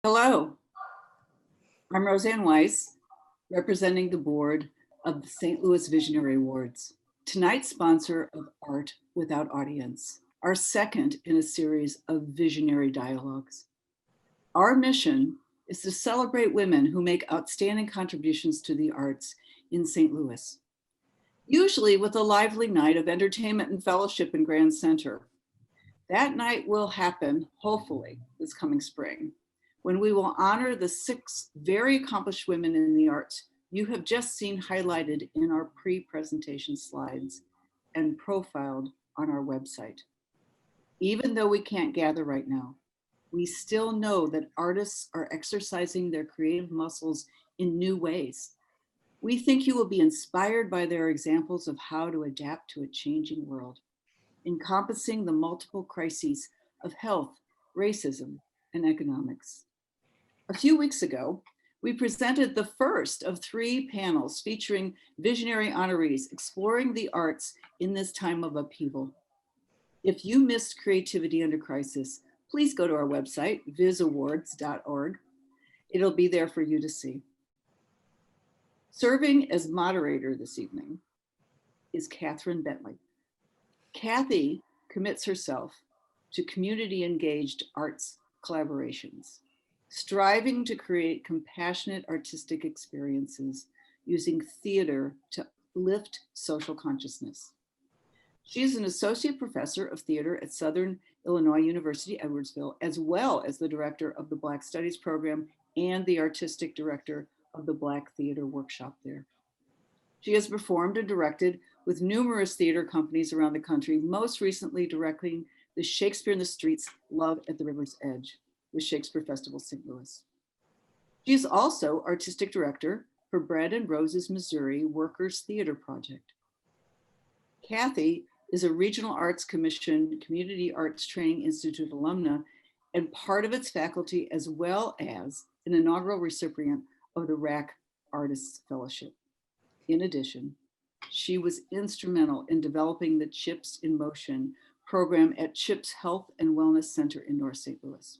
Hello, I'm Roseanne Weiss, representing the board of the St. Louis Visionary Awards, tonight's sponsor of Art Without Audience, our second in a series of visionary dialogues. Our mission is to celebrate women who make outstanding contributions to the arts in St. Louis, usually with a lively night of entertainment and fellowship in Grand Center. That night will happen, hopefully, this coming spring, when we will honor the 6 very accomplished women in the arts you have just seen highlighted in our pre-presentation slides and profiled on our website. Even though we can't gather right now, we still know that artists are exercising their creative muscles in new ways. We think you will be inspired by their examples of how to adapt to a changing world, encompassing the multiple crises of health, racism, and economics. A few weeks ago, we presented the first of 3 panels featuring visionary honorees exploring the arts in this time of upheaval. If you missed Creativity Under Crisis, please go to our website, visawards.org. It'll be there for you to see. Serving as moderator this evening is Catherine Bentley. Kathy commits herself to community-engaged arts collaborations, striving to create compassionate artistic experiences using theater to lift social consciousness. She is an associate professor of theater at Southern Illinois University, Edwardsville, as well as the director of the Black Studies program and the artistic director of the Black Theater Workshop there. She has performed and directed with numerous theater companies around the country, most recently directing the Shakespeare in the Streets, Love at the River's Edge with Shakespeare Festival St. Louis. She is also artistic director for Bread and Roses, Missouri Workers Theater Project. Kathy is a Regional Arts Commission Community Arts Training Institute alumna and part of its faculty, as well as an inaugural recipient of the RAC Artists Fellowship. In addition, she was instrumental in developing the CHIPS in Motion program at CHIPS Health and Wellness Center in North St. Louis.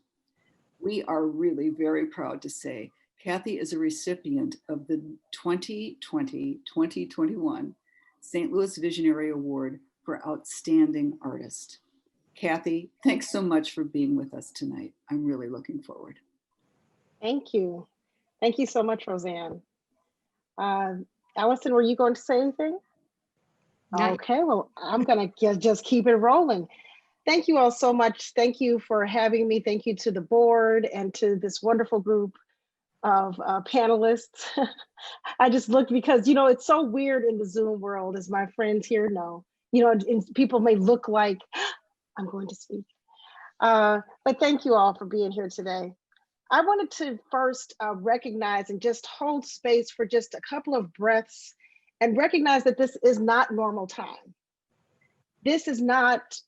We are really very proud to say Kathy is a recipient of the 2020-2021 St. Louis Visionary Award for Outstanding Artist. Kathy, thanks so much for being with us tonight. I'm really looking forward. Thank you. Thank you so much, Roseanne. Allison, were you going to say anything? Okay, well, I'm going to just keep it rolling. Thank you all so much. Thank you for having me. Thank you to the board and to this wonderful group of panelists. I just looked because, you know, it's so weird in the Zoom world, as my friends here know. You know, and people may look like, I'm going to speak. But thank you all for being here today. I wanted to first recognize and just hold space for just a couple of breaths and recognize that this is not normal time. This is not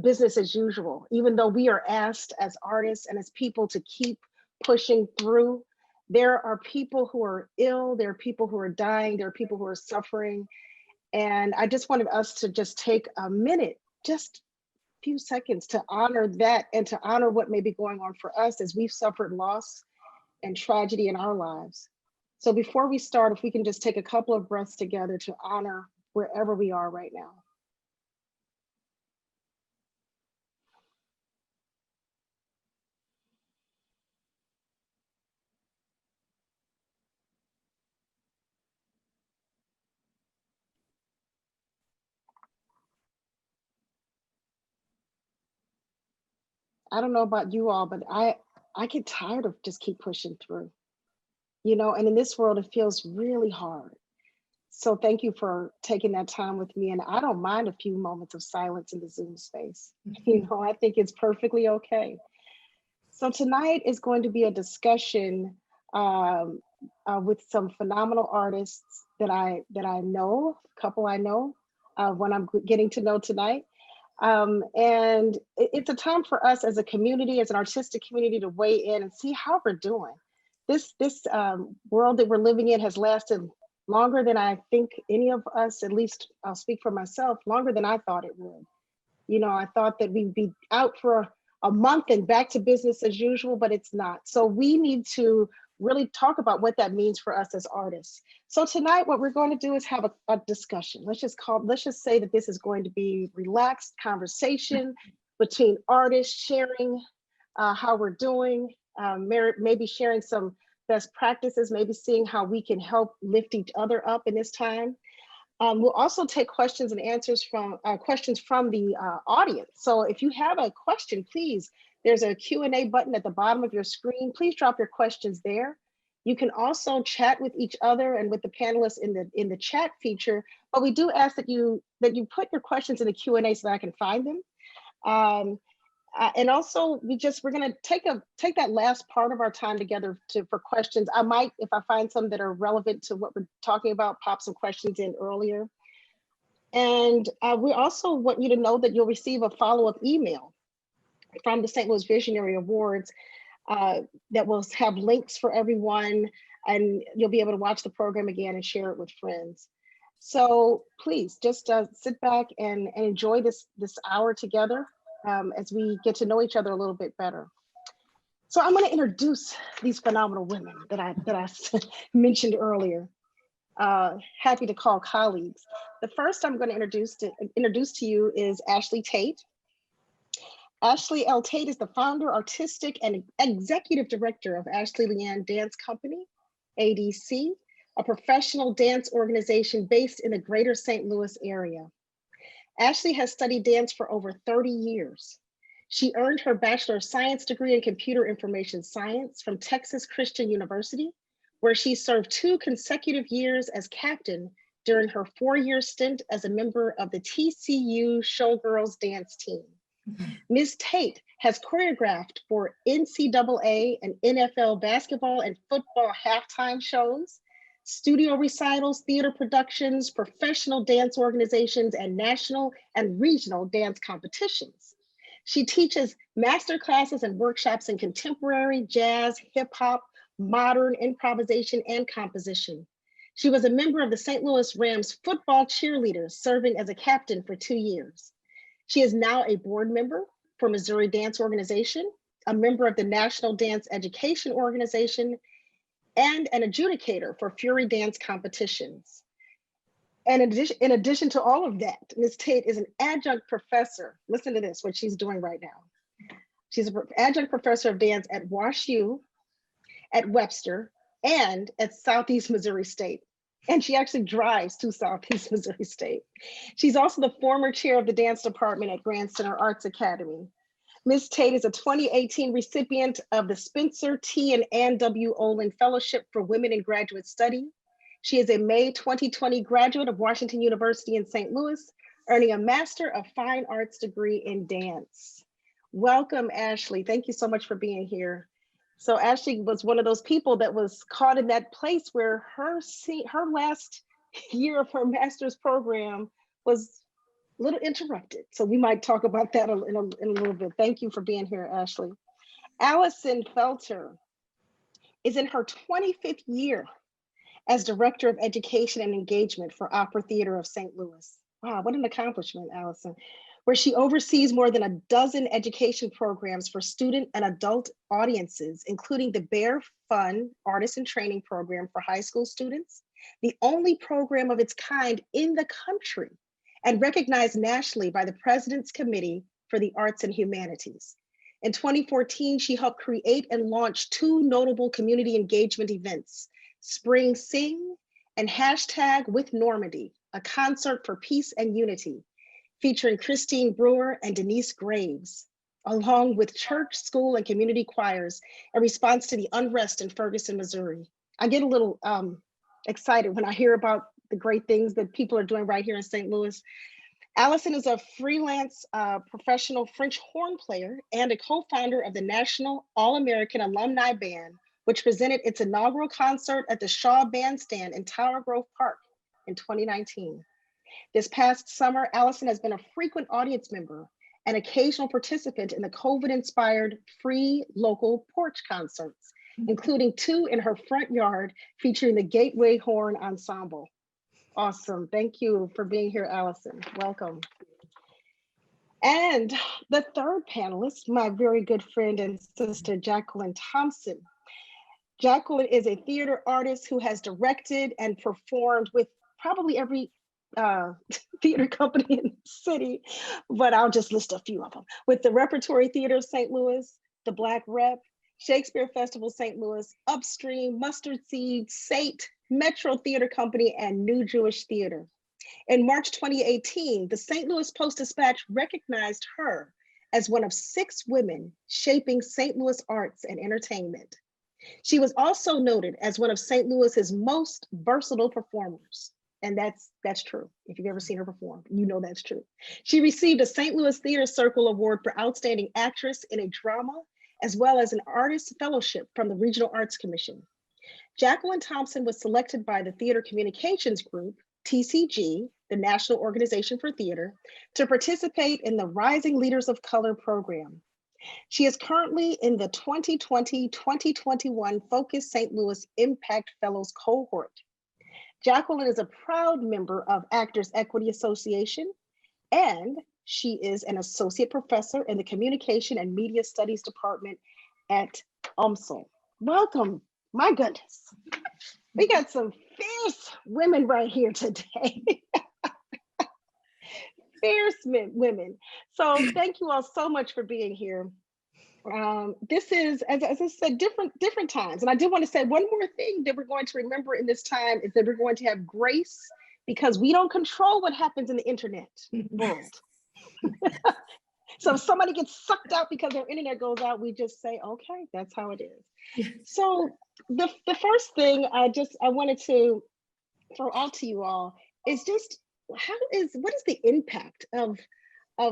business as usual, even though we are asked as artists and as people to keep pushing through. There are people who are ill, there are people who are dying, there are people who are suffering. And I just wanted us to just take a minute, just a few seconds to honor that and to honor what may be going on for us as we've suffered loss and tragedy in our lives. So before we start, if we can just take a couple of breaths together to honor wherever we are right now. I don't know about you all, but I get tired of just keep pushing through, you know, and in this world, it feels really hard. So thank you for taking that time with me. And I don't mind a few moments of silence in the Zoom space. You know, I think it's perfectly okay. So tonight is going to be a discussion with some phenomenal artists that I know, a couple I know, one I'm getting to know tonight. And it's a time for us as a community, as an artistic community, to weigh in and see how we're doing. This world that we're living in has lasted longer than I think any of us, at least I'll speak for myself, longer than I thought it would. You know, I thought that we'd be out for a month and back to business as usual, but it's not. So we need to really talk about what that means for us as artists. So tonight, what we're going to do is have a discussion. Let's just say that this is going to be relaxed conversation between artists sharing how we're doing, maybe sharing some best practices, maybe seeing how we can help lift each other up in this time. We'll also take questions and answers from questions from the audience. So if you have a question, please, there's a Q&A button at the bottom of your screen. Please drop your questions there. You can also chat with each other and with the panelists in the chat feature, but we do ask that you put your questions in the Q&A so that I can find them. And also, we're going to take that last part of our time together for questions. I might, if I find some that are relevant to what we're talking about, pop some questions in earlier. And we also want you to know that you'll receive a follow-up email from the St. Louis Visionary Awards that will have links for everyone, and you'll be able to watch the program again and share it with friends. So please just sit back and enjoy this hour together as we get to know each other a little bit better. So I'm going to introduce these phenomenal women that I mentioned earlier. Happy to call colleagues. The first I'm going to introduce to you is Ashley Tate. Ashley L. Tate is the founder, artistic, and executive director of Ashley Leanne Dance Company, ADC, a professional dance organization based in the greater St. Louis area. Ashley has studied dance for over 30 years. She earned her Bachelor of Science degree in Computer Information Science from Texas Christian University, where she served 2 consecutive years as captain during her 4-year stint as a member of the TCU Showgirls dance team. Ms. Tate has choreographed for NCAA and NFL basketball and football halftime shows, studio recitals, theater productions, professional dance organizations, and national and regional dance competitions. She teaches master classes and workshops in contemporary, jazz, hip hop, modern improvisation, and composition. She was a member of the St. Louis Rams football cheerleaders, serving as a captain for 2 years. She is now a board member for Missouri Dance Organization, a member of the National Dance Education Organization, and an adjudicator for Fury Dance competitions. And in addition to all of that, Ms. Tate is an adjunct professor. Listen to this, what she's doing right now. She's an adjunct professor of dance at WashU, at Webster, and at Southeast Missouri State. And she actually drives to Southeast Missouri State. She's also the former chair of the dance department at Grand Center Arts Academy. Ms. Tate is a 2018 recipient of the Spencer T. and Ann W. Olin Fellowship for Women in Graduate Study. She is a May 2020 graduate of Washington University in St. Louis, earning a Master of Fine Arts degree in dance. Welcome, Ashley. Thank you so much for being here. So Ashley was one of those people that was caught in that place where her last year of her master's program was a little interrupted. So we might talk about that in a little bit. Thank you for being here, Ashley. Allison Felter is in her 25th year as Director of Education and Engagement for Opera Theater of St. Louis. Wow, what an accomplishment, Allison. Where she oversees more than a dozen education programs for student and adult audiences, including the Bear Fun Artist in Training Program for high school students, the only program of its kind in the country, and recognized nationally by the President's Committee for the Arts and Humanities. In 2014, she helped create and launch 2 notable community engagement events, Spring Sing and #with Normandy, a concert for peace and unity, featuring Christine Brewer and Denise Graves, along with church, school, and community choirs in response to the unrest in Ferguson, Missouri. I get a little excited when I hear about the great things that people are doing right here in St. Louis. Allison is a freelance professional French horn player and a co-founder of the National All-American Alumni Band, which presented its inaugural concert at the Shaw Bandstand in Tower Grove Park in 2019. This past summer, Allison has been a frequent audience member and occasional participant in the COVID-inspired free local porch concerts, including 2 in her front yard featuring the Gateway Horn Ensemble. Awesome, thank you for being here, Allison, welcome. And the third panelist, my very good friend and sister, Jacqueline Thompson. Jacqueline is a theater artist who has directed and performed with probably every uh, theater company in the city, but I'll just list a few of them. With the Repertory Theater of St. Louis, the Black Rep, Shakespeare Festival St. Louis, Upstream, Mustard Seed, SATE, Metro Theater Company, and New Jewish Theater. In March 2018, the St. Louis Post-Dispatch recognized her as one of 6 women shaping St. Louis arts and entertainment. She was also noted as one of St. Louis's most versatile performers. And that's true. If you've ever seen her perform, you know that's true. She received a St. Louis Theater Circle Award for Outstanding Actress in a Drama, as well as an Artist Fellowship from the Regional Arts Commission. Jacqueline Thompson was selected by the Theater Communications Group, TCG, the National Organization for Theater, to participate in the Rising Leaders of Color program. She is currently in the 2020-2021 Focus St. Louis Impact Fellows cohort. Jacqueline is a proud member of Actors Equity Association, and she is an associate professor in the Communication and Media Studies Department at UMSL. Welcome, my goodness. We got some fierce women right here today. Fierce women. So thank you all so much for being here. This is, as I said, different times. And I do want to say one more thing that we're going to remember in this time is that we're going to have grace because we don't control what happens in the internet world. So if somebody gets sucked out because their internet goes out, we just say, okay, that's how it is. So the first thing I wanted to throw out to you all is just what is the impact of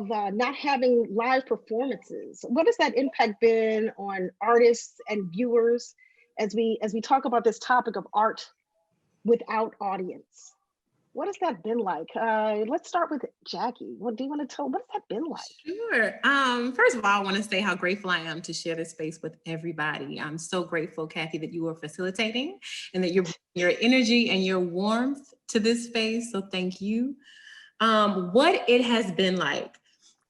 not having live performances? What has that impact been on artists and viewers as we talk about this topic of art without audience? What has that been like? Let's start with Jackie. What do you want to tell? What's that been like? Sure. First of all, I want to say how grateful I am to share this space with everybody. I'm so grateful, Kathy, that you are facilitating and that your energy and your warmth to this space. So thank you. What it has been like.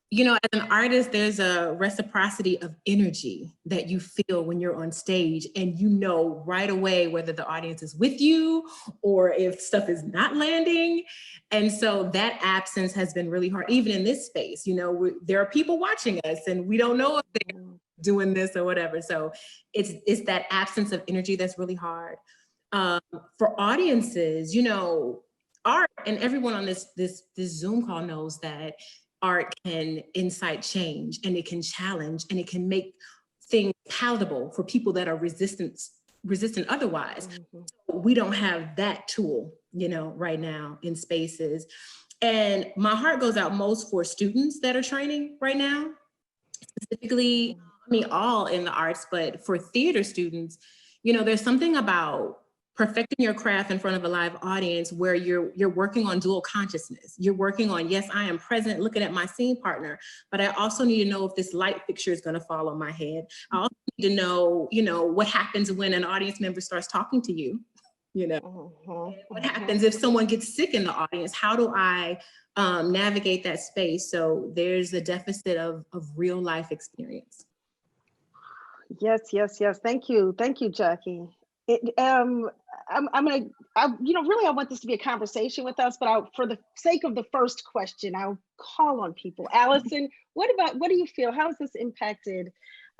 You know, as an artist, there's a reciprocity of energy that you feel when you're on stage, and you know right away whether the audience is with you or if stuff is not landing. And so that absence has been really hard, even in this space. You know, there are people watching us and we don't know if they're doing this or whatever. So it's that absence of energy that's really hard. For audiences, you know, art, and everyone on this Zoom call knows that art can incite change, and it can challenge, and it can make things palatable for people that are resistant otherwise. Mm-hmm. We don't have that tool, you know, right now in spaces. And my heart goes out most for students that are training right now, specifically, I mean, all in the arts, but for theater students, you know, there's something about perfecting your craft in front of a live audience where you're working on dual consciousness. You're working on, yes, I am present looking at my scene partner, but I also need to know if this light fixture is going to fall on my head. I also need to know, you know, what happens when an audience member starts talking to you, you know, what happens if someone gets sick in the audience? How do I navigate that space? So there's a deficit of real life experience. Yes. Thank you, Jackie. Really, I want this to be a conversation with us, but for the sake of the first question, I'll call on people. Allison, what do you feel? How has this impacted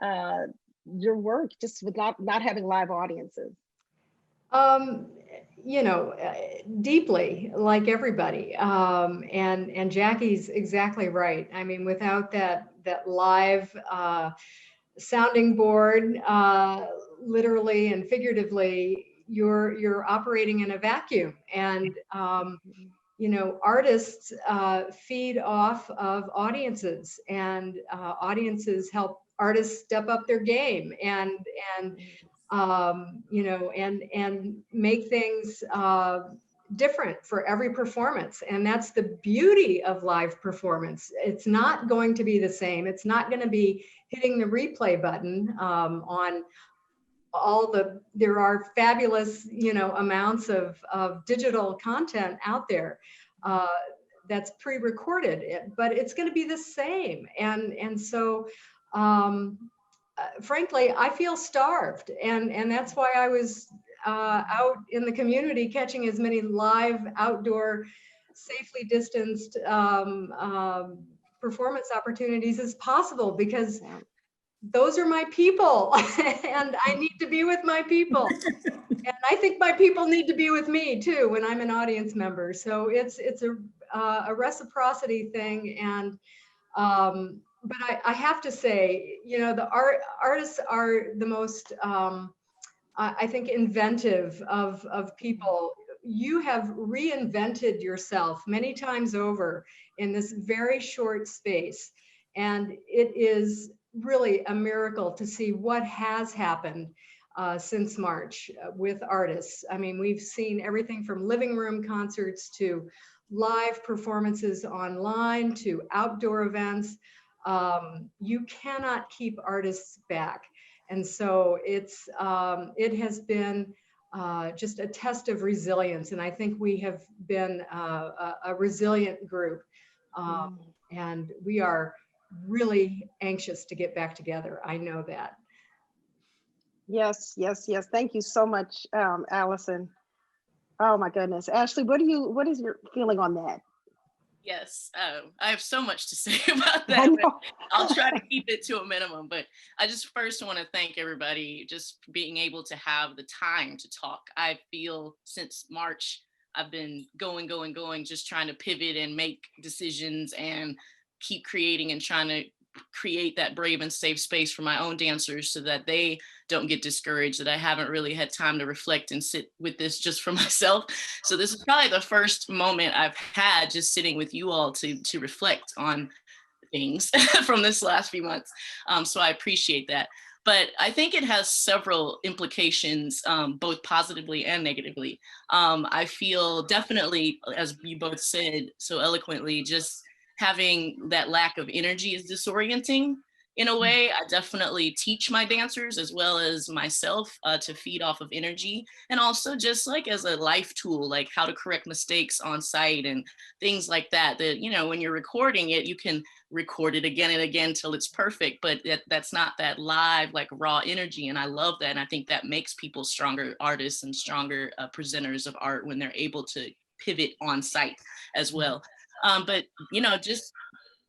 your work just with not having live audiences? You know, deeply, like everybody. And Jackie's exactly right. I mean, without that live sounding board, literally and figuratively, you're operating in a vacuum. And you know, artists feed off of audiences, and audiences help artists step up their game and you know, and make things different for every performance. And that's the beauty of live performance. It's not going to be the same. It's not going to be hitting the replay button on there are fabulous, you know, amounts of digital content out there. that's pre-recorded, but it's going to be the same. And so, frankly, I feel starved, and that's why I was out in the community catching as many live outdoor, safely distanced performance opportunities as possible, because those are my people, and I need to be with my people. And I think my people need to be with me too when I'm an audience member. So it's a reciprocity thing. And but I have to say, you know, the artists are the most I think inventive of people. You have reinvented yourself many times over in this very short space, and it is really a miracle to see what has happened since March with artists. I mean, we've seen everything from living room concerts to live performances online to outdoor events. You cannot keep artists back. And so it has been just a test of resilience. And I think we have been a resilient group. And we are really anxious to get back together. I know that. Yes, yes, yes. Thank you so much, Allison. Oh my goodness. Ashley, what is your feeling on that? Yes, I have so much to say about I that, but know. I'll try to keep it to a minimum. But I just first want to thank everybody just being able to have the time to talk. I feel since March, I've been going, just trying to pivot and make decisions and keep creating and trying to create that brave and safe space for my own dancers so that they don't get discouraged, that I haven't really had time to reflect and sit with this just for myself. So this is probably the first moment I've had just sitting with you all to reflect on things from this last few months. So I appreciate that. But I think it has several implications, both positively and negatively. I feel definitely, as you both said so eloquently, just having that lack of energy is disorienting in a way. I definitely teach my dancers as well as myself to feed off of energy, and also just like as a life tool, like how to correct mistakes on site and things like that. That, you know, when you're recording it, you can record it again and again till it's perfect, but that's not that live, like raw energy. And I love that. And I think that makes people stronger artists and stronger presenters of art when they're able to pivot on site as well. But, you know, just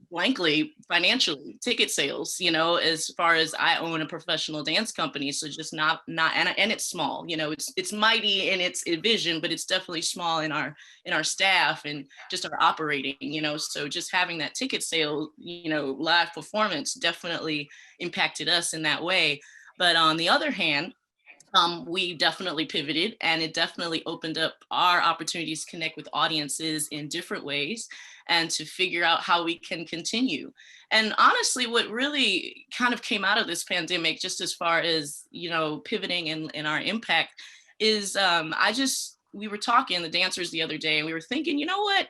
blankly financially, ticket sales, you know, as far as I own a professional dance company. So just not, and it's small, you know, it's mighty in its vision, but it's definitely small in our staff and just our operating, you know. So just having that ticket sale, you know, live performance definitely impacted us in that way. But on the other hand, we definitely pivoted, and it definitely opened up our opportunities to connect with audiences in different ways and to figure out how we can continue. And honestly, what really kind of came out of this pandemic, just as far as, you know, pivoting and our impact, is we were talking, the dancers, the other day, and we were thinking, you know what?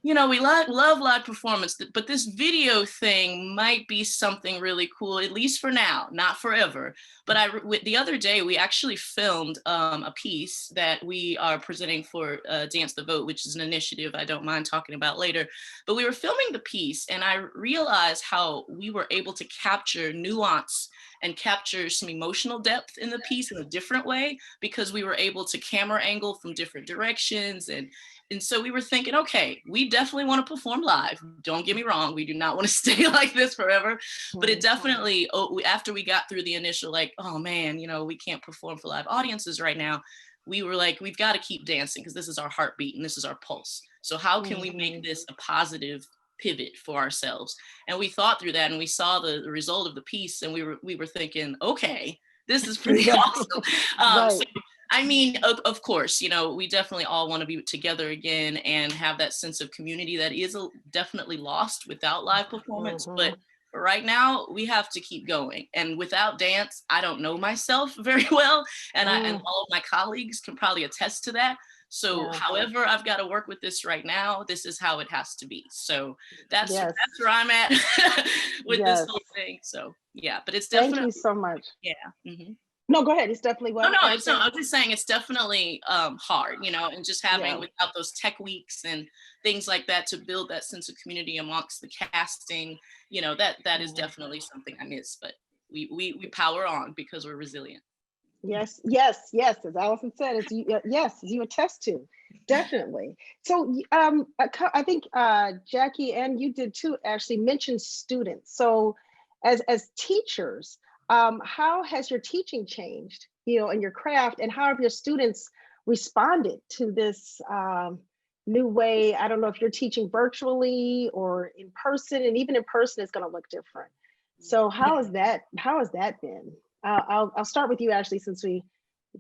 You know, we love live performance, but this video thing might be something really cool, at least for now, not forever. But the other day, we actually filmed a piece that we are presenting for Dance the Vote, which is an initiative I don't mind talking about later. But we were filming the piece, and I realized how we were able to capture nuance and capture some emotional depth in the piece in a different way, because we were able to camera angle from different directions. And so we were thinking, okay, we definitely want to perform live. Don't get me wrong. We do not want to stay like this forever. But it definitely, after we got through the initial, like, oh man, you know, we can't perform for live audiences right now. We were like, we've got to keep dancing because this is our heartbeat and this is our pulse. So how can we make this a positive pivot for ourselves? And we thought through that, and we saw the result of the piece, and we were thinking, okay, this is pretty awesome. Right. So, I mean, of course, you know, we definitely all want to be together again and have that sense of community that is definitely lost without live performance. But right now, we have to keep going. And without dance, I don't know myself very well. And and all of my colleagues can probably attest to that. So however I've got to work with this right now, this is how it has to be. So that's where I'm at with this whole thing. So yeah, but it's definitely. Thank you so much. Yeah. No, go ahead. It's definitely Oh what no, I it's was no. saying. I'm just saying it's definitely hard, and just having Yeah. without those tech weeks and things like that to build that sense of community amongst the casting, that is definitely something I miss. But we power on because we're resilient. Yes, yes, yes. As Allison said, as you, yes, as you attest to, definitely. So, I think Jackie and you did too. Actually, mention students. So, as teachers, how has your teaching changed? In your craft, and how have your students responded to this new way? I don't know if you're teaching virtually or in person, and even in person is going to look different. So, how has that? How has that been? I'll start with you, Ashley, since we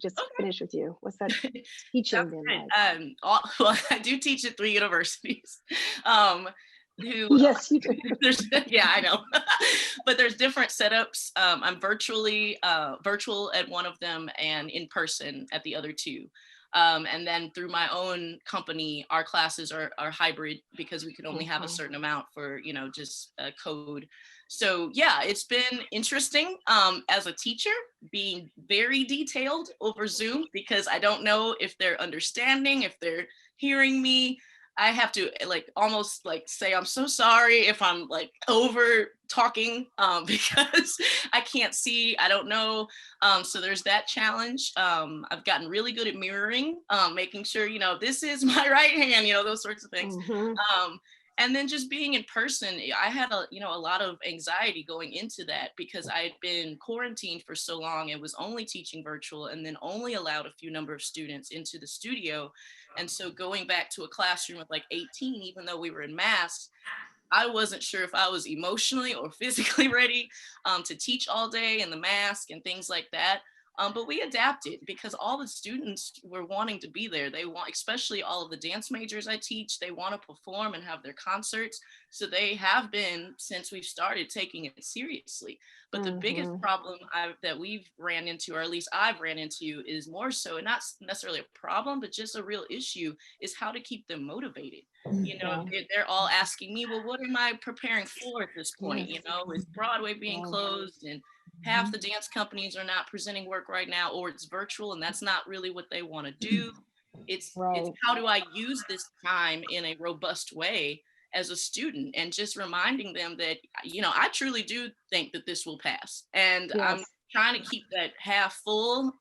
just finished with you. What's that teaching That's been good. like? Well, I do teach at 3 universities. Who Yes, you do. yeah, I know. But there's different setups. I'm virtual at one of them and in person at the other two. And then through my own company, our classes are hybrid because we can only have a certain amount for, just code. So yeah, it's been interesting as a teacher being very detailed over Zoom because I don't know if they're understanding, if they're hearing me. I have to almost say I'm so sorry if I'm over talking because I can't see, I don't know. So there's that challenge. I've gotten really good at mirroring, making sure, this is my right hand, those sorts of things. And then just being in person, I had a lot of anxiety going into that because I had been quarantined for so long and was only teaching virtual and then only allowed a few number of students into the studio. And so going back to a classroom with 18, even though we were in masks, I wasn't sure if I was emotionally or physically ready to teach all day in the mask and things like that. But we adapted because all the students were wanting to be there. They want, especially all of the dance majors I teach, they want to perform and have their concerts. So they have been, since we've started, taking it seriously. But the biggest problem that we've ran into, or at least I've ran into, is more so, and not necessarily a problem, but just a real issue, is how to keep them motivated. They're all asking me, well, what am I preparing for at this point? Is Broadway being closed and half the dance companies are not presenting work right now, or it's virtual and that's not really what they want to do. It's how do I use this time in a robust way as a student, and just reminding them that, I truly do think that this will pass. And I'm trying to keep that half full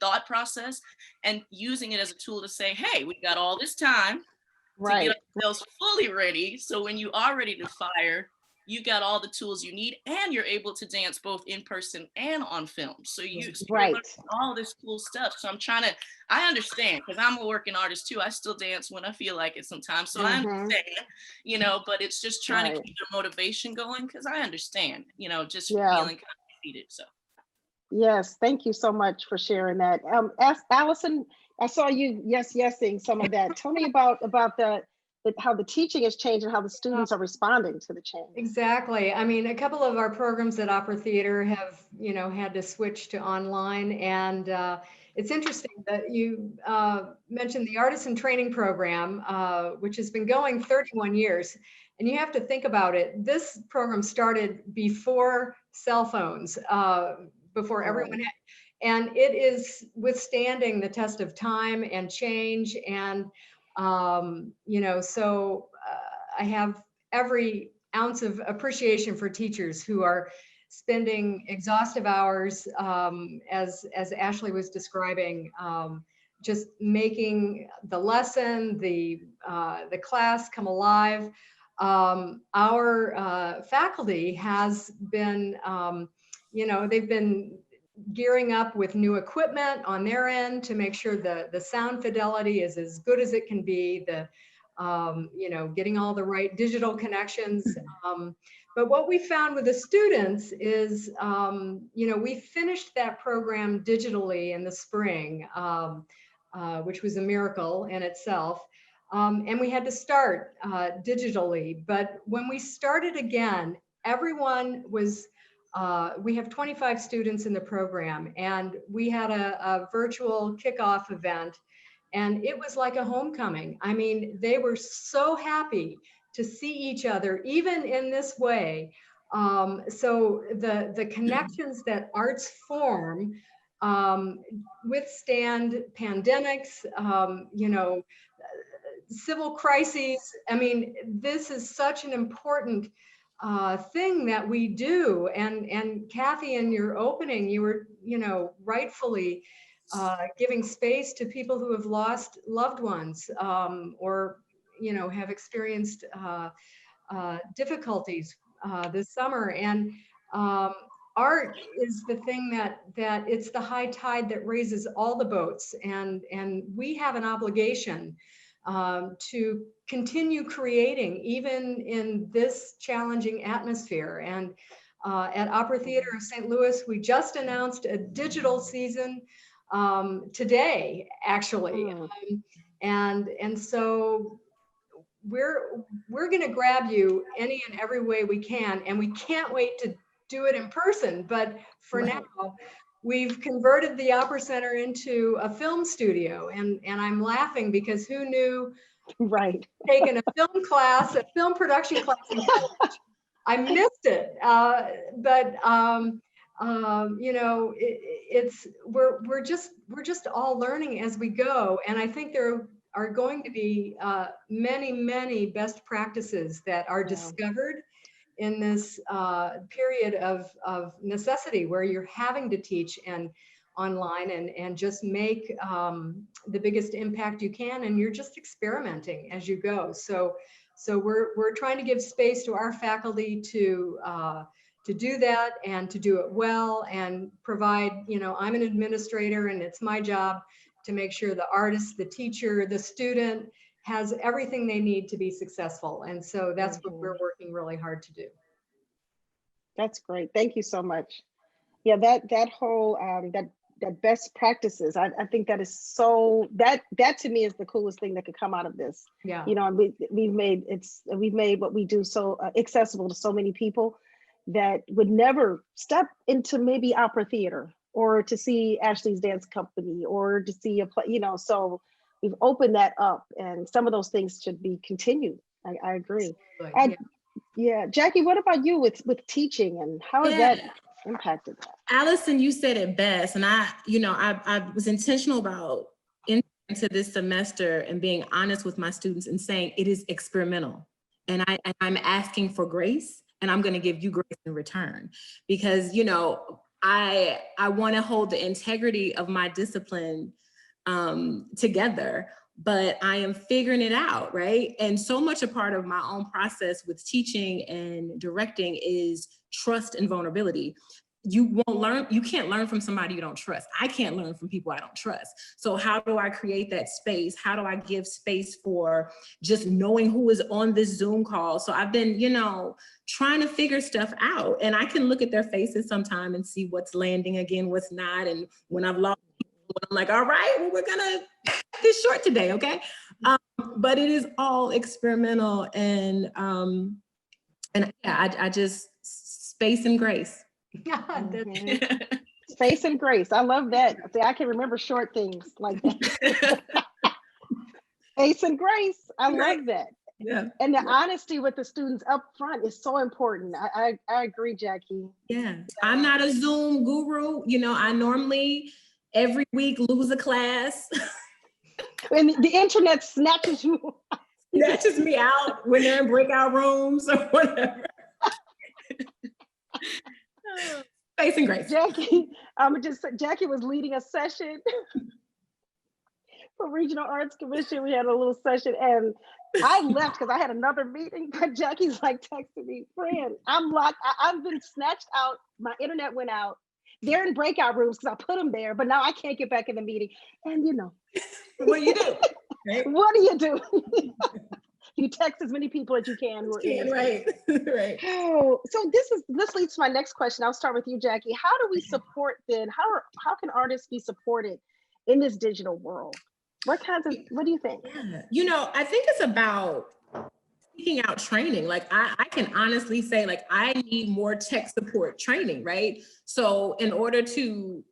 thought process and using it as a tool to say, hey, we've got all this time to get ourselves fully ready. So when you are ready to fire, you got all the tools you need, and you're able to dance both in person and on film. So you're learning all this cool stuff. So I understand, because I'm a working artist too. I still dance when I feel like it sometimes. So I understand, but it's just trying to keep the motivation going, because I understand, just feeling kind of defeated. So. Yes, thank you so much for sharing that. Allison, I saw you yesing some of that. Tell me about how the teaching has changed and how the students are responding to the change. Exactly. I mean, a couple of our programs at Opera Theater have, had to switch to online. And it's interesting that you mentioned the Artisan Training Program, which has been going 31 years. And you have to think about it. This program started before cell phones, before everyone had, and it is withstanding the test of time and change. And, so I have every ounce of appreciation for teachers who are spending exhaustive hours, as Ashley was describing, just making the lesson, the class come alive. Our faculty has been, they've been gearing up with new equipment on their end to make sure the sound fidelity is as good as it can be, getting all the right digital connections. But what we found with the students is, we finished that program digitally in the spring, which was a miracle in itself. And we had to start digitally. But when we started again, everyone was, we have 25 students in the program, and we had a virtual kickoff event, and it was like a homecoming. I mean, they were so happy to see each other, even in this way. So the connections that arts form withstand pandemics, civil crises. I mean, this is such an important thing that we do. And Kathy, in your opening, you were, rightfully giving space to people who have lost loved ones, or, have experienced difficulties this summer. And art is the thing that it's the high tide that raises all the boats. And we have an obligation to continue creating even in this challenging atmosphere. And at Opera Theater of St. Louis, we just announced a digital season today, actually. And so we're going to grab you any and every way we can, and we can't wait to do it in person. But for now, we've converted the Opera Center into a film studio, and I'm laughing because who knew? Right. Taking a film class, a film production class in college. I missed it, but we're just all learning as we go, and I think there are going to be many best practices that are discovered in this period of necessity, where you're having to teach and online and just make the biggest impact you can, and you're just experimenting as you go. So we're trying to give space to our faculty to do that and to do it well, and provide, I'm an administrator, and it's my job to make sure the artist, the teacher, the student has everything they need to be successful. And so that's what we're working really hard to do. That's great. Thank you so much. Yeah, that whole that best practices, I think that is so, that to me is the coolest thing that could come out of this. Yeah. We've made what we do so accessible to so many people that would never step into maybe opera theater, or to see Ashley's Dance Company, or to see a play, so we've opened that up, and some of those things should be continued. I agree. And yeah, Jackie, what about you with teaching, and how has that impacted that? Allison, you said it best. And I was intentional about into this semester and being honest with my students and saying it is experimental. And I'm asking for grace, and I'm going to give you grace in return, because, I want to hold the integrity of my discipline together, but I am figuring it out, right? And so much a part of my own process with teaching and directing is trust and vulnerability. You can't learn from somebody you don't trust. I can't learn from people I don't trust. So how do I create that space? How do I give space for just knowing who is on this Zoom call? So I've been, trying to figure stuff out, and I can look at their faces sometime and see what's landing again, what's not. And when I've lost people, I'm like, all right, well, we're gonna cut this short today, okay? But it is all experimental, and I just space and grace. Space and grace. I love that. See, I can remember short things like that. Space and grace. I love that. Yeah. And the honesty with the students up front is so important. I agree, Jackie. Yeah. I'm not a Zoom guru. I normally every week lose a class. And the internet snatches me out when they're in breakout rooms or whatever. Space and grace. Jackie, Jackie was leading a session for Regional Arts Commission. We had a little session, and I left because I had another meeting, but Jackie's like texting me, friend, I'm locked. I've been snatched out. My internet went out. They're in breakout rooms because I put them there, but now I can't get back in the meeting. And what do you do? Right? What do you do? You text as many people as you can. Right. Oh, so this leads to my next question. I'll start with you, Jackie. How do we support then? How can artists be supported in this digital world? What do you think? Yeah. I think it's about seeking out training. Like I can honestly say, like, I need more tech support training, right? So in order to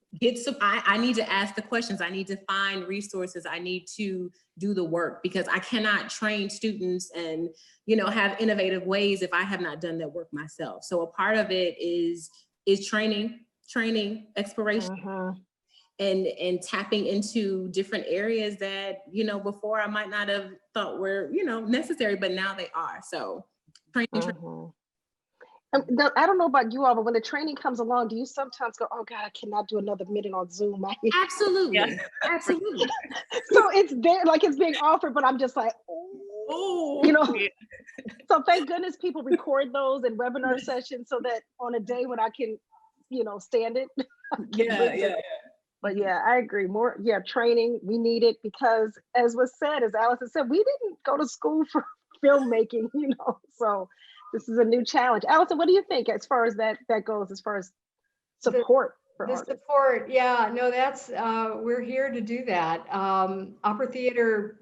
I need to ask the questions. I need to find resources. I need to do the work, because I cannot train students and, have innovative ways if I have not done that work myself. So a part of it is training, exploration. and tapping into different areas that, you know, before I might not have thought were, you know, necessary, but now they are. So training. Mhm. I don't know about you all, but when the training comes along, do you sometimes go, oh God, I cannot do another minute on Zoom? Absolutely. Yeah. Absolutely. So it's there, like it's being offered, but I'm just like, oh, you know. Yeah. So thank goodness people record those and webinar sessions so that on a day when I can, you know, stand it. But yeah, I agree. More, yeah, training, we need it because as was said, as Allison said, we didn't go to school for filmmaking, you know, so this is a new challenge. Allison, what do you think as far as that goes, as far as support for The artists? support, yeah, no, that's, we're here to do that. Opera Theater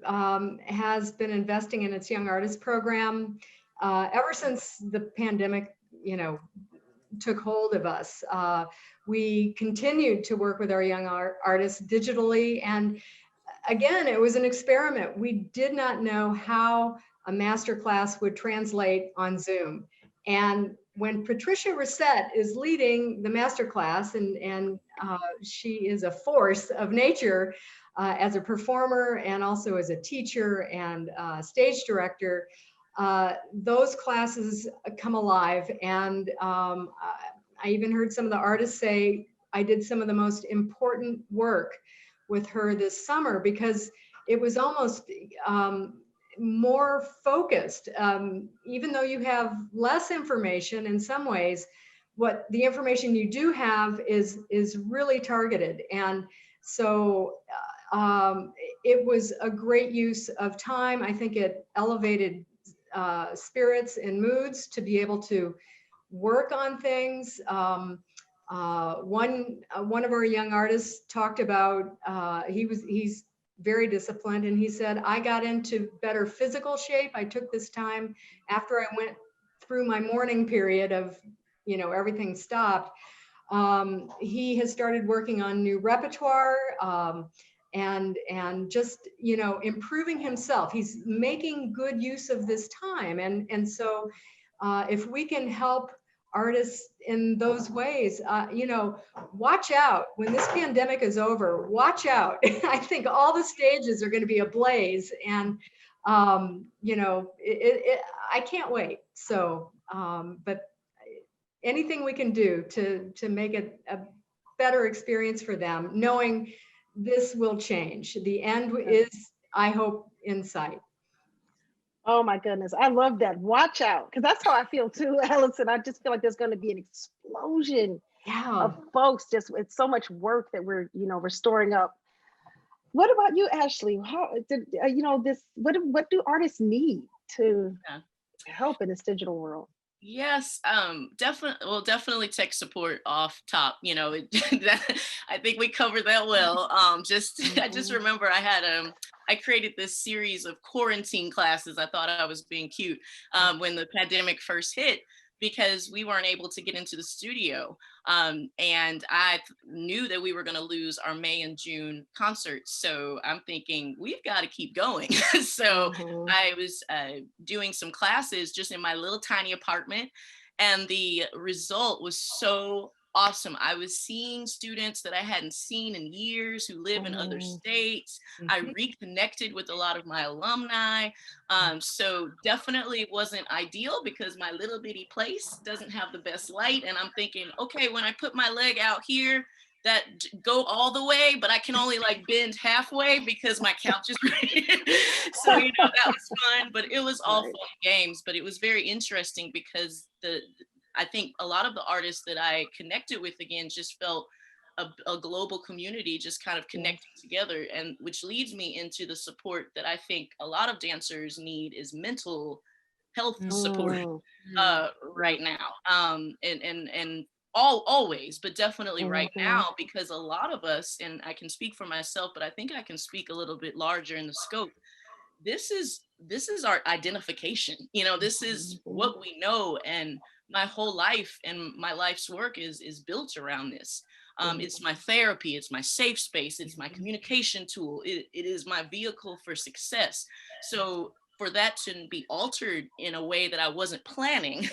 has been investing in its Young Artist Program ever since the pandemic, you know, took hold of us. We continued to work with our young artists digitally. And again, it was an experiment. We did not know how a masterclass would translate on Zoom. And when Patricia Reset is leading the masterclass, and she is a force of nature as a performer and also as a teacher and stage director, those classes come alive. And I even heard some of the artists say, I did some of the most important work with her this summer because it was almost more focused. Even though you have less information in some ways, what the information you do have is really targeted. And so it was a great use of time. I think it elevated spirits and moods to be able to work on things. One of our young artists talked about, he's very disciplined, and he said, I got into better physical shape. I took this time after I went through my mourning period of, you know, everything stopped. He has started working on new repertoire, and just, you know, improving himself. He's making good use of this time. And so if we can help artists in those ways, you know, watch out when this pandemic is over, watch out. I think all the stages are going to be ablaze, and you know, I can't wait. So, but anything we can do to make it a better experience for them, knowing this will change. The end is, I hope, in sight. Oh my goodness, I love that. Watch out, because that's how I feel too, Allison. I just feel like there's going to be an explosion Yeah. of folks. Just it's so much work that we're, you know, we're storing up. What about you, Ashley? How did you know this? What do artists need to Yeah. help in this digital world? Yes, definitely. Well, definitely tech support off top. You know, I think we covered that well. I just remember I created this series of quarantine classes. I thought I was being cute when the pandemic first hit, because we weren't able to get into the studio. And I knew that we were going to lose our May and June concerts. So I'm thinking, we've got to keep going. So I was doing some classes just in my little tiny apartment. And the result was so awesome. I was seeing students that I hadn't seen in years who live in other states. I reconnected with a lot of my alumni. So definitely it wasn't ideal because my little bitty place doesn't have the best light. And I'm thinking, okay, when I put my leg out here, that go all the way, but I can only like bend halfway because my couch is right. So, you know, that was fun, but it was all fun and games. But it was very interesting because I think a lot of the artists that I connected with again just felt a global community just kind of connecting together, and which leads me into the support that I think a lot of dancers need is mental health support right now. And always, but definitely right now, because a lot of us, and I can speak for myself, but I think I can speak a little bit larger in the scope. This is our identification. You know, this is what we know, and my whole life and my life's work is built around this. It's my therapy, it's my safe space, it's my communication tool, it is my vehicle for success. So for that to be altered in a way that I wasn't planning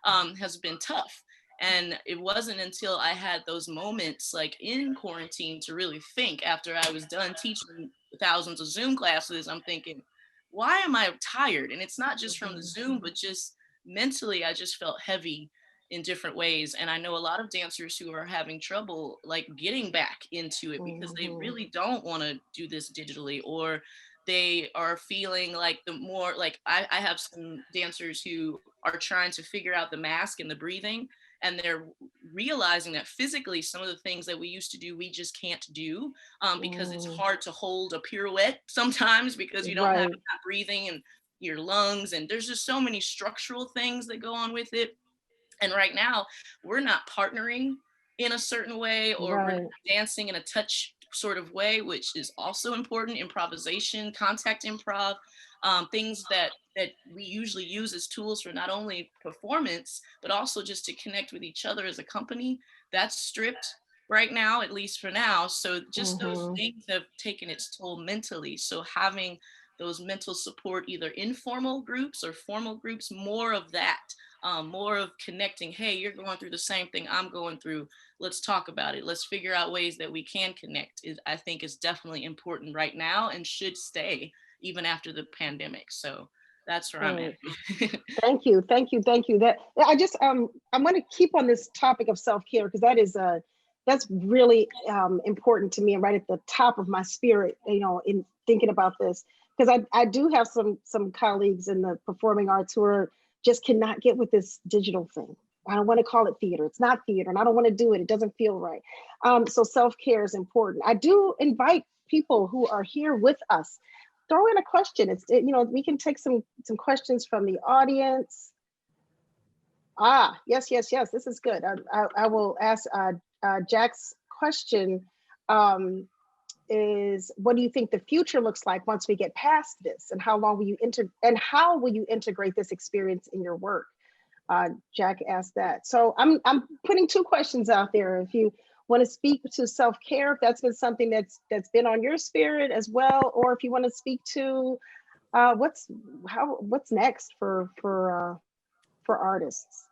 has been tough. And it wasn't until I had those moments like in quarantine to really think, after I was done teaching thousands of Zoom classes, I'm thinking, why am I tired? And it's not just from the Zoom, but just mentally, I just felt heavy in different ways. And I know a lot of dancers who are having trouble like getting back into it because they really don't want to do this digitally, or they are feeling like the more like I have some dancers who are trying to figure out the mask and the breathing, and they're realizing that physically some of the things that we used to do we just can't do, because it's hard to hold a pirouette sometimes because you don't have Right. that breathing and your lungs, and there's just so many structural things that go on with it. And right now, we're not partnering in a certain way, or we're not Right. dancing in a touch sort of way, which is also important. Improvisation, contact improv, things that we usually use as tools for not only performance, but also just to connect with each other as a company. That's stripped right now, at least for now. So just those things have taken its toll mentally. So having those mental support, either informal groups or formal groups, more of that, more of connecting. Hey, you're going through the same thing I'm going through. Let's talk about it. Let's figure out ways that we can connect. I think is definitely important right now and should stay even after the pandemic. So that's where I'm at. Thank you, thank you, thank you. That I just I'm going to keep on this topic of self-care because that is that's really important to me and right at the top of my spirit, you know, in thinking about this, because I do have some colleagues in the performing arts who are just cannot get with this digital thing. I don't want to call it theater. It's not theater, and I don't want to do it. It doesn't feel right. So self-care is important. I do invite people who are here with us, throw in a question. You know, we can take some questions from the audience. Ah, yes, yes, yes. This is good. I will ask Jack's question. Is what do you think the future looks like once we get past this, and how long will you how will you integrate this experience in your work? Jack asked that. So I'm putting two questions out there. If you want to speak to self-care, if that's been something that's been on your spirit as well, or if you want to speak to what's next for artists.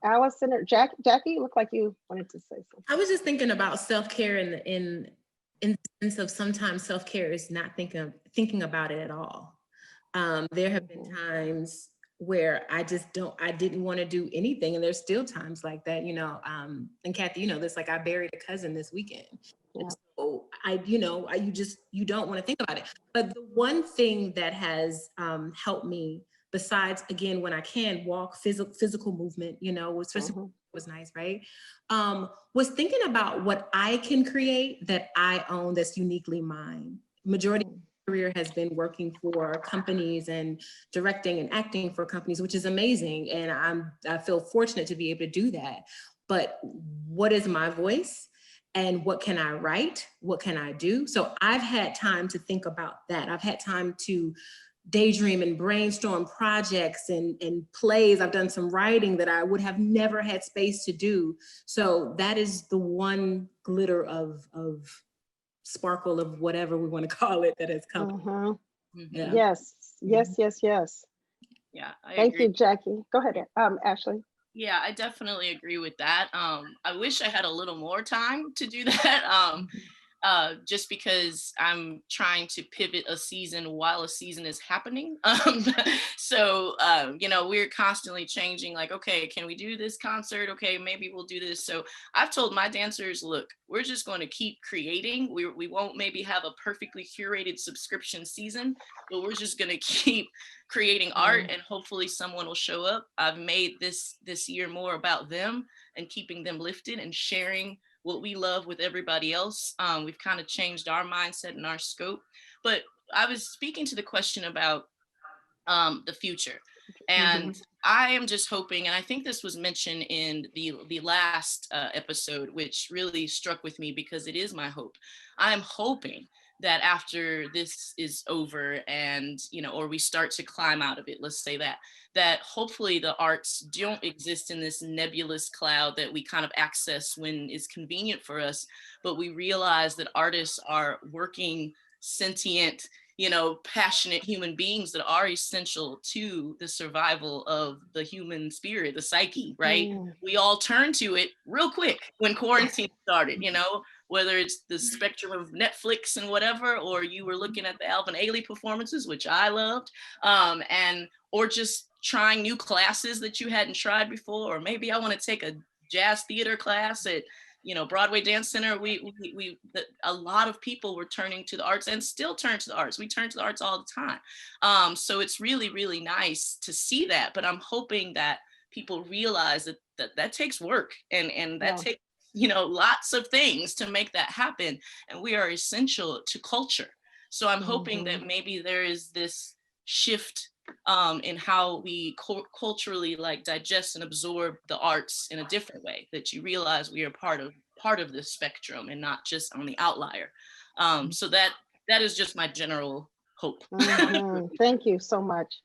Allison or Jackie, you look like you wanted to say something. I was just thinking about self-care in the sense of sometimes self-care is not thinking about it at all. There have been times where I didn't want to do anything. And there's still times like that, you know, and Kathy, you know, this, like I buried a cousin this weekend. Yeah. So you don't want to think about it. But the one thing that has helped me, besides, again, when I can walk, physical movement, you know, was nice, right? Was thinking about what I can create that I own, that's uniquely mine. Majority of my career has been working for companies and directing and acting for companies, which is amazing. And I feel fortunate to be able to do that. But what is my voice? And what can I write? What can I do? So I've had time to think about that. I've had time to daydream and brainstorm projects and plays. I've done some writing that I would have never had space to do. So that is the one glitter of sparkle of whatever we want to call it that has come. Yeah. Yes, yes, yes, yes. Yeah, Thank you, Jackie. Go ahead, Ashley. Yeah, I definitely agree with that. I wish I had a little more time to do that. Just because I'm trying to pivot a season while a season is happening. So, you know, we're constantly changing, like, okay, can we do this concert? Okay, maybe we'll do this. So I've told my dancers, look, we're just going to keep creating. We won't maybe have a perfectly curated subscription season, but we're just going to keep creating art, and hopefully someone will show up. I've made this year more about them and keeping them lifted and sharing what we love with everybody else. We've kind of changed our mindset and our scope. But I was speaking to the question about the future. And I am just hoping, and I think this was mentioned in the last episode, which really struck with me because it is my hope. I'm hoping that after this is over and, you know, or we start to climb out of it, let's say that hopefully the arts don't exist in this nebulous cloud that we kind of access when it's convenient for us, but we realize that artists are working, sentient, passionate human beings that are essential to the survival of the human spirit, the psyche, right? We all turned to it real quick when quarantine started, whether it's the spectrum of Netflix and whatever, or you were looking at the Alvin Ailey performances, which I loved, or just trying new classes that you hadn't tried before, or maybe I want to take a jazz theater class at Broadway Dance Center. A lot of people were turning to the arts and still turn to the arts. We turn to the arts all the time. So it's really, really nice to see that. But I'm hoping that people realize that takes work and that takes, lots of things to make that happen. And we are essential to culture. So I'm hoping that maybe there is this shift in how we culturally digest and absorb the arts in a different way, that you realize we are part of this spectrum and not just on the outlier. So that is just my general hope. Thank you so much.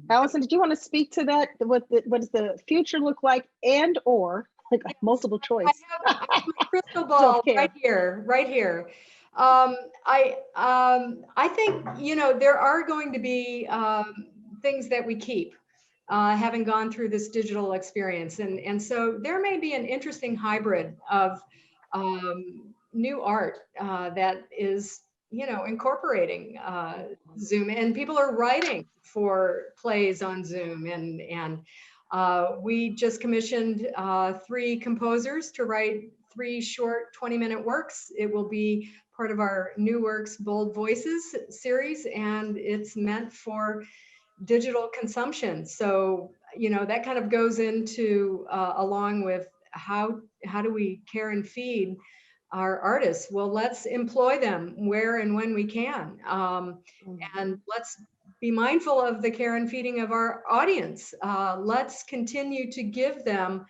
Allison, did you want to speak to that? What does the future look like, and or multiple choice? I have my crystal ball right here. I think, there are going to be things that we keep, having gone through this digital experience. And so there may be an interesting hybrid of new art that is, incorporating Zoom, and people are writing for plays on Zoom. And we just commissioned 3 composers to write 3 short 20-minute works. It will be part of our New Works Bold Voices series, and it's meant for digital consumption. So, that kind of goes into along with how do we care and feed our artists? Well, let's employ them where and when we can. And let's be mindful of the care and feeding of our audience. Let's continue to give them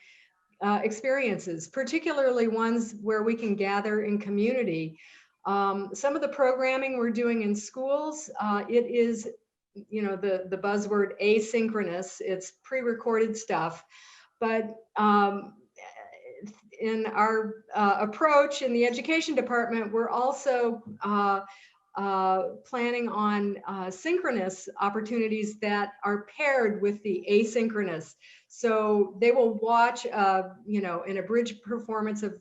experiences, particularly ones where we can gather in community. Some of the programming we're doing in schools, it is, the buzzword asynchronous. It's pre-recorded stuff, but in our approach in the education department, we're also planning on synchronous opportunities that are paired with the asynchronous. So they will watch, an abridged performance of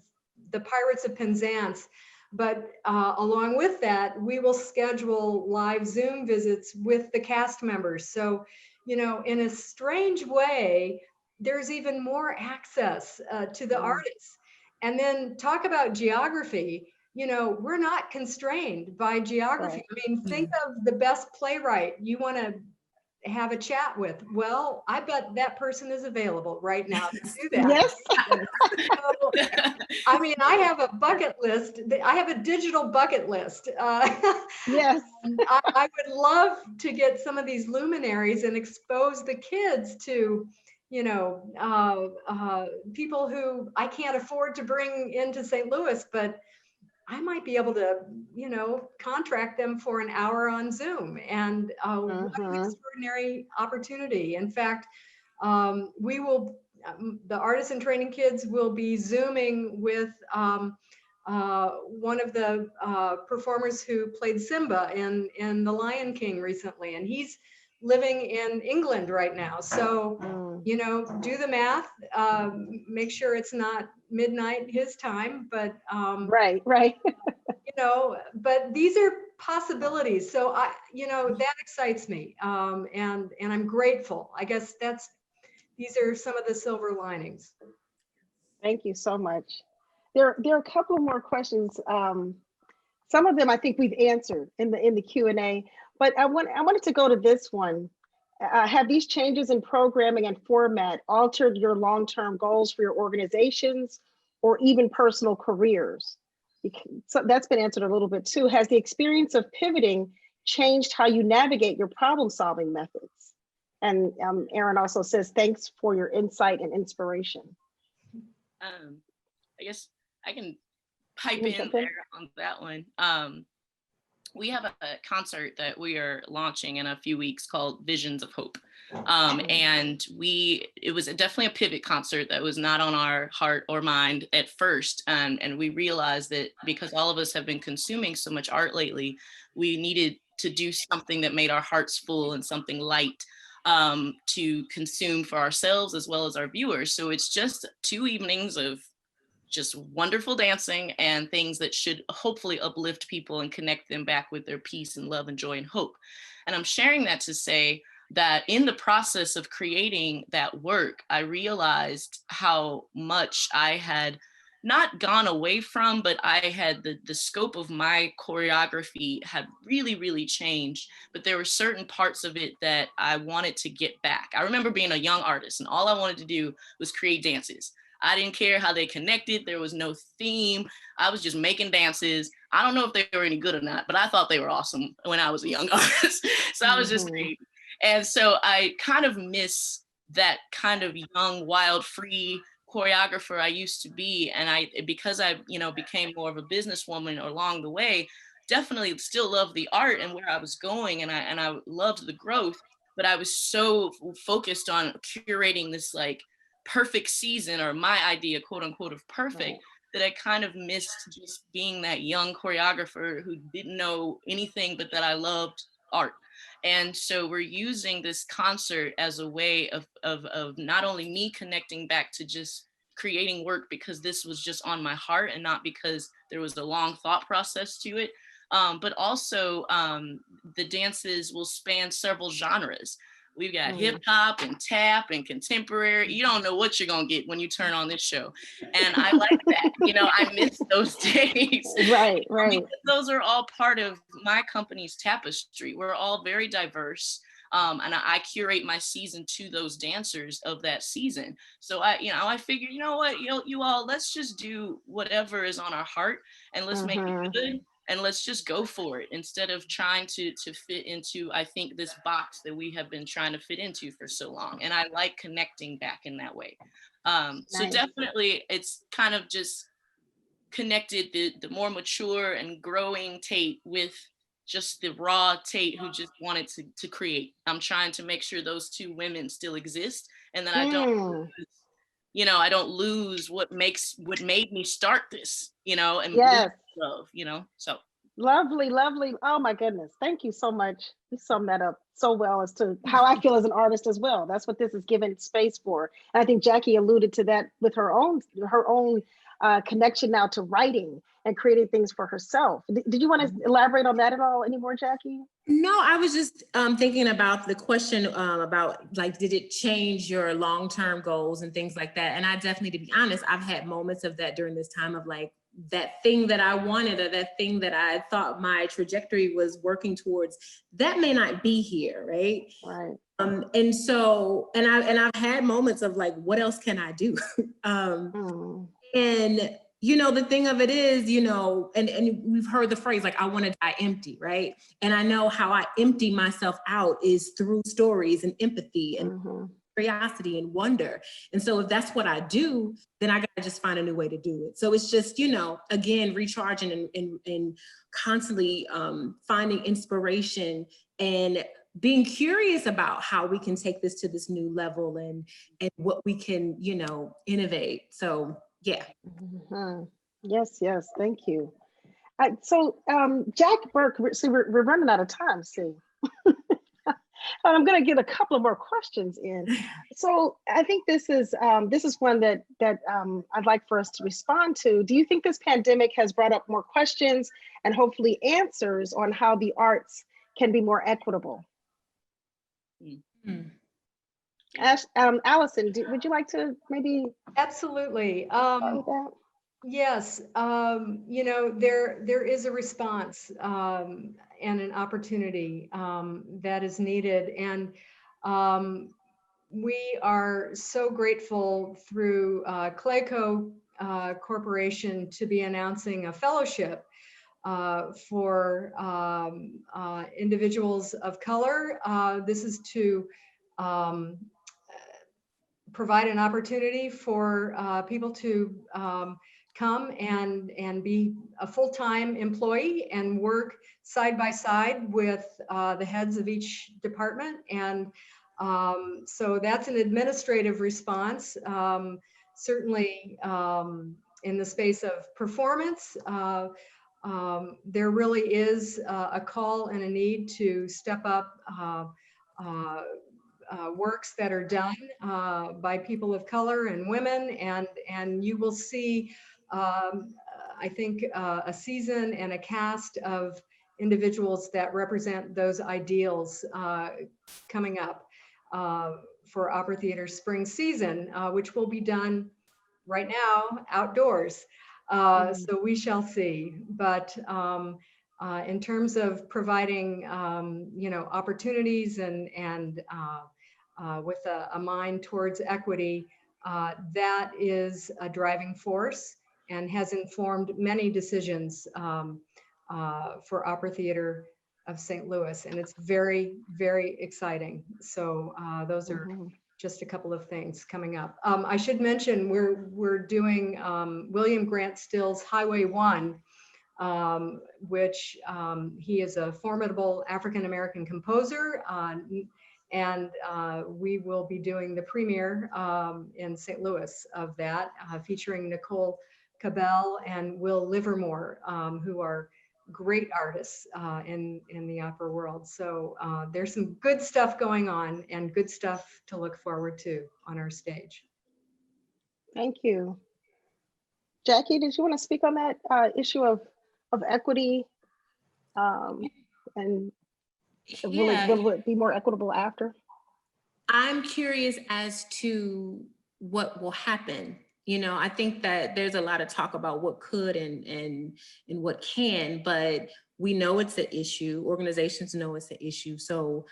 The Pirates of Penzance, but along with that, we will schedule live Zoom visits with the cast members. So, in a strange way, there's even more access to the artists. And then talk about geography. We're not constrained by geography. Right. I mean, think of the best playwright you want to have a chat with. Well, I bet that person is available right now to do that. Yes. So, I mean, I have a bucket list. I have a digital bucket list. Yes. I would love to get some of these luminaries and expose the kids to, people who I can't afford to bring into St. Louis, but I might be able to, contract them for an hour on Zoom. And what an extraordinary opportunity. In fact, we will, the artists and training kids will be Zooming with one of the performers who played Simba in The Lion King recently. And he's living in England right now. So, do the math, make sure it's not midnight his time, but right. But these are possibilities. So that excites me. And I'm grateful. I guess these are some of the silver linings. Thank you so much. There are a couple more questions. Some of them I think we've answered in the Q&A, but I wanted to go to this one. Have these changes in programming and format altered your long-term goals for your organizations or even personal careers? So that's been answered a little bit too. Has the experience of pivoting changed how you navigate your problem-solving methods? And Erin also says, thanks for your insight and inspiration. I guess I can pipe in there on that one. We have a concert that we are launching in a few weeks called Visions of Hope. And it was definitely a pivot concert that was not on our heart or mind at first. And we realized that because all of us have been consuming so much art lately, we needed to do something that made our hearts full and something light to consume for ourselves as well as our viewers. So it's just 2 evenings of just wonderful dancing and things that should hopefully uplift people and connect them back with their peace and love and joy and hope. And I'm sharing that to say that in the process of creating that work, I realized how much I had not gone away from, but I had the scope of my choreography had really changed. But there were certain parts of it that I wanted to get back. I remember being a young artist and all I wanted to do was create dances. I didn't care how they connected. There was no theme. I was just making dances. I don't know if they were any good or not, but I thought they were awesome when I was a young artist. So I was just creating. And so I kind of miss that kind of young, wild, free choreographer I used to be. And because I, became more of a businesswoman along the way, definitely still love the art and where I was going. And I loved the growth, but I was so focused on curating this like perfect season, or my idea, quote unquote, of perfect, that I kind of missed just being that young choreographer who didn't know anything but that I loved art. And so we're using this concert as a way of not only me connecting back to just creating work because this was just on my heart and not because there was a long thought process to it, but also the dances will span several genres. We've got hip hop and tap and contemporary. You don't know what you're gonna get when you turn on this show. And I like that. I miss those days. Right. Because those are all part of my company's tapestry. We're all very diverse. And I curate my season to those dancers of that season. So I figured, you know what, you all, let's just do whatever is on our heart and let's make it good. And let's just go for it instead of trying to fit into, I think, this box that we have been trying to fit into for so long. And I like connecting back in that way. So definitely it's kind of just connected the more mature and growing Tate with just the raw Tate who just wanted to create. I'm trying to make sure those two women still exist and that I don't lose what made me start this, and lose love, so. Lovely. Oh my goodness. Thank you so much. You summed that up so well as to how I feel as an artist as well. That's what this is giving space for. And I think Jackie alluded to that with her own connection now to writing and creating things for herself. Did you want to elaborate on that at all anymore, Jackie? No, I was just thinking about the question about like, did it change your long-term goals and things like that? And I definitely, to be honest, I've had moments of that during this time of like, that thing that I wanted or that thing that I thought my trajectory was working towards, that may not be here, right? Right. And so, and I've had moments of like, what else can I do? And the thing of it is, and we've heard the phrase, like, I want to die empty, right? And I know how I empty myself out is through stories and empathy and curiosity and wonder. And so if that's what I do, then I gotta just find a new way to do it. So it's just, again, recharging and constantly finding inspiration and being curious about how we can take this to this new level and what we can, innovate. So yeah. Yes. Thank you. So Jack Burke, see, we're running out of time, see. But I'm going to get a couple of more questions in. So I think this is one that I'd like for us to respond to. Do you think this pandemic has brought up more questions and hopefully answers on how the arts can be more equitable? Allison, would you like to maybe? Absolutely. Yes, there is a response and an opportunity that is needed. And we are so grateful through Clayco Corporation to be announcing a fellowship for individuals of color. This is to provide an opportunity for people to come and be a full-time employee and work side by side with the heads of each department. And so that's an administrative response. Certainly in the space of performance, there really is a call and a need to step up works that are done by people of color and women, and you will see, I think, a season and a cast of individuals that represent those ideals coming up for Opera Theater spring season, which will be done right now outdoors. So we shall see. But in terms of providing, opportunities and with a mind towards equity, that is a driving force and has informed many decisions for Opera Theater of St. Louis. And it's very, very exciting. So those are just a couple of things coming up. I should mention we're doing William Grant Still's Highway 1, which he is a formidable African-American composer. And we will be doing the premiere in St. Louis of that, featuring Nicole Cabell and Will Livermore, who are great artists in the opera world. So there's some good stuff going on and good stuff to look forward to on our stage. Thank you. Jackie, did you want to speak on that issue of equity? And will it be more equitable after? I'm curious as to what will happen. I think that there's a lot of talk about what could and what can, but we know it's an issue. Organizations know it's an issue. So,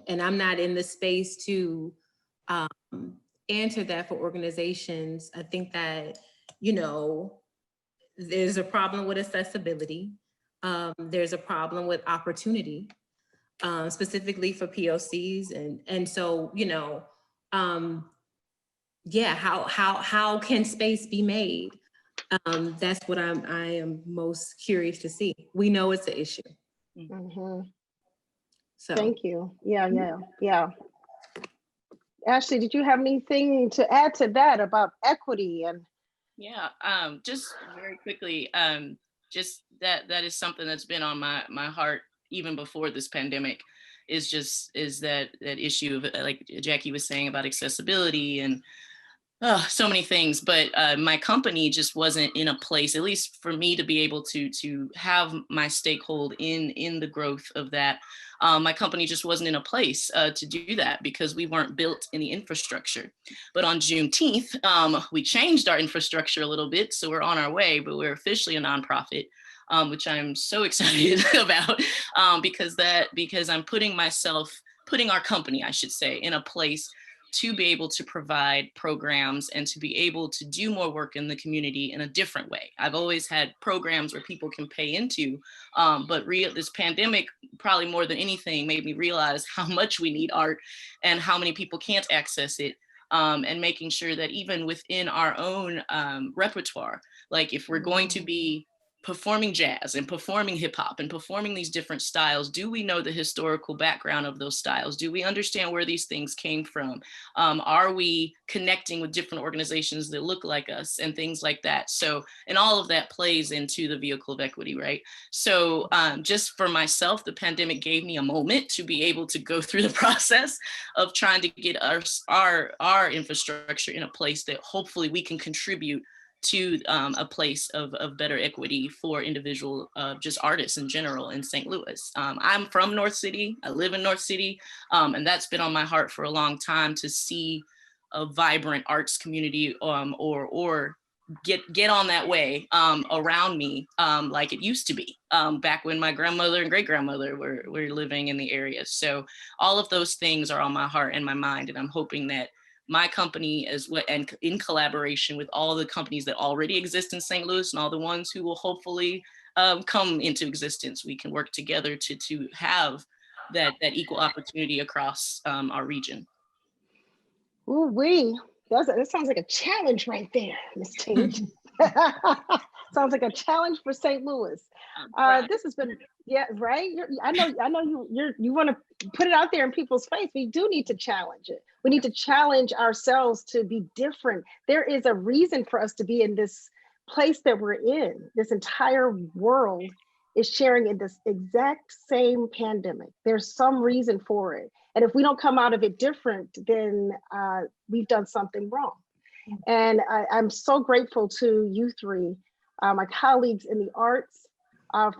and I'm not in the space to answer that for organizations. I think that, there's a problem with accessibility. There's a problem with opportunity, specifically for POCs. And so, how can space be made? That's what I am most curious to see. We know it's an issue. So thank you. Yeah. Ashley, did you have anything to add to that about equity? And yeah, just very quickly, just that is something that's been on my heart even before this pandemic, is that issue of, like Jackie was saying, about accessibility and so many things. But my company just wasn't in a place, at least for me, to be able to have my stakehold in the growth of that. My company just wasn't in a place to do that because we weren't built in the infrastructure. But on Juneteenth, we changed our infrastructure a little bit, so we're on our way, but we're officially a nonprofit, which I'm so excited about, because I'm putting our company, I should say, in a place to be able to provide programs and to be able to do more work in the community in a different way. I've always had programs where people can pay into, but this pandemic, probably more than anything, made me realize how much we need art and how many people can't access it, and making sure that even within our own repertoire, like if we're going to be performing jazz and performing hip hop and performing these different styles, do we know the historical background of those styles? Do we understand where these things came from? Are we connecting with different organizations that look like us and things like that? So, and all of that plays into the vehicle of equity, right? So just for myself, the pandemic gave me a moment to be able to go through the process of trying to get our infrastructure in a place that hopefully we can contribute to a place of better equity for individual just artists in general in St. Louis. I'm from North City, I live in North City, and that's been on my heart for a long time, to see a vibrant arts community or get on that way around me, like it used to be back when my grandmother and great grandmother were living in the area. So all of those things are on my heart and my mind, and I'm hoping that my company, and in collaboration with all the companies that already exist in St. Louis and all the ones who will hopefully come into existence, we can work together to have that equal opportunity across our region. Ooh-wee. That sounds like a challenge right there, Ms. Tage. Sounds like a challenge for St. Louis. This has been, yeah, right. I know you want to put it out there in people's face. We do need to challenge it. We need to challenge ourselves to be different. There is a reason for us to be in this place that we're in, this entire world is sharing in this exact same pandemic. There's some reason for it. And if we don't come out of it different, then we've done something wrong. And I'm so grateful to you three, my colleagues in the arts,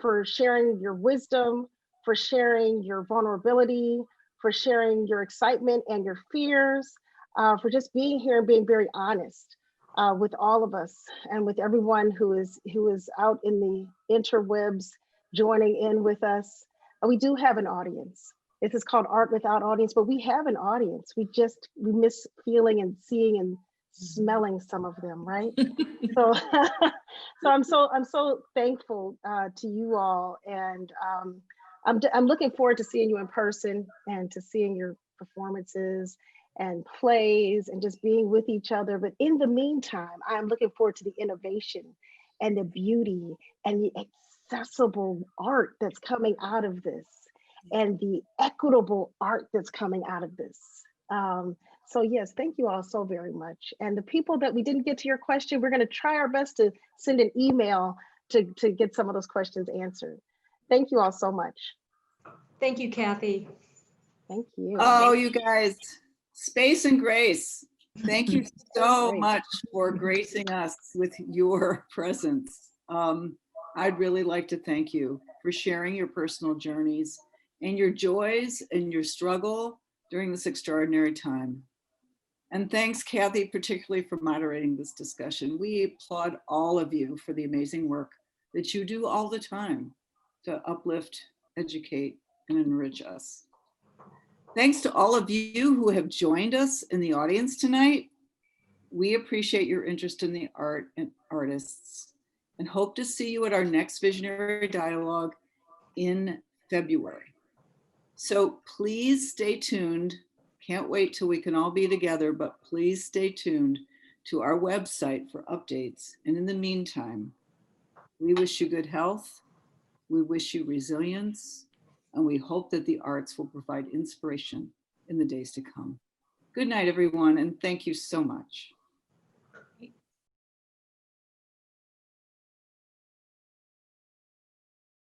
for sharing your wisdom, for sharing your vulnerability, for sharing your excitement and your fears, for just being here and being very honest with all of us and with everyone who is out in the interwebs joining in with us. We do have an audience. This is called Art Without Audience, but we have an audience. We miss feeling and seeing and smelling some of them, right? So, so I'm so thankful to you all, and I'm looking forward to seeing you in person and to seeing your performances and plays and just being with each other. But in the meantime, I'm looking forward to the innovation and the beauty and the accessible art that's coming out of this, and the equitable art that's coming out of this. So yes, thank you all so very much. And the people that we didn't get to your question, we're going to try our best to send an email to get some of those questions answered. Thank you all so much. Thank you, Kathy. Thank you. Oh, you guys, space and grace. Thank you so much for gracing us with your presence. I'd really like to thank you for sharing your personal journeys and your joys and your struggle during this extraordinary time. And thanks, Kathy, particularly for moderating this discussion. We applaud all of you for the amazing work that you do all the time to uplift, educate, and enrich us. Thanks to all of you who have joined us in the audience tonight. We appreciate your interest in the art and artists and hope to see you at our next Visionary Dialogue in February. So please stay tuned. Can't wait till we can all be together, but please stay tuned to our website for updates. And in the meantime, we wish you good health. We wish you resilience, and we hope that the arts will provide inspiration in the days to come. Good night, everyone, and thank you so much.